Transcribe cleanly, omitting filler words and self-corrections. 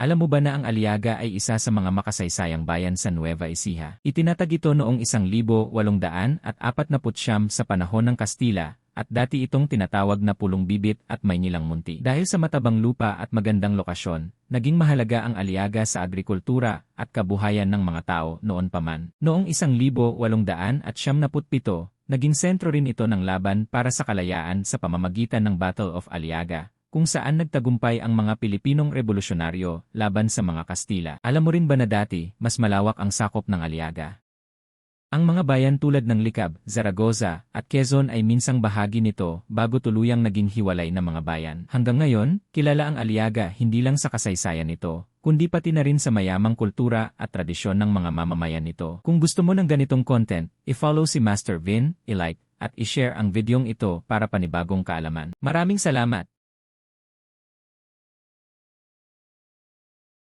Alam mo ba na ang Aliaga ay isa sa mga makasaysayang bayan sa Nueva Ecija? Itinatag ito noong 1849 sa panahon ng Kastila, at dati itong tinatawag na Pulong Bibit at Maynilang Munti. Dahil sa matabang lupa at magandang lokasyon, naging mahalaga ang Aliaga sa agrikultura at kabuhayan ng mga tao noon pa man. Noong 1897, naging sentro rin ito ng laban para sa kalayaan sa pamamagitan ng Battle of Aliaga, kung saan nagtagumpay ang mga Pilipinong revolusyonaryo laban sa mga Kastila. Alam mo rin ba na dati, mas malawak ang sakop ng Aliaga? Ang mga bayan tulad ng Licab, Zaragoza, at Quezon ay minsang bahagi nito bago tuluyang naging hiwalay na mga bayan. Hanggang ngayon, kilala ang Aliaga hindi lang sa kasaysayan nito, kundi pati na rin sa mayamang kultura at tradisyon ng mga mamamayan nito. Kung gusto mo ng ganitong content, i-follow si Master Vin, i-like, at i-share ang videong ito para panibagong kaalaman. Maraming salamat!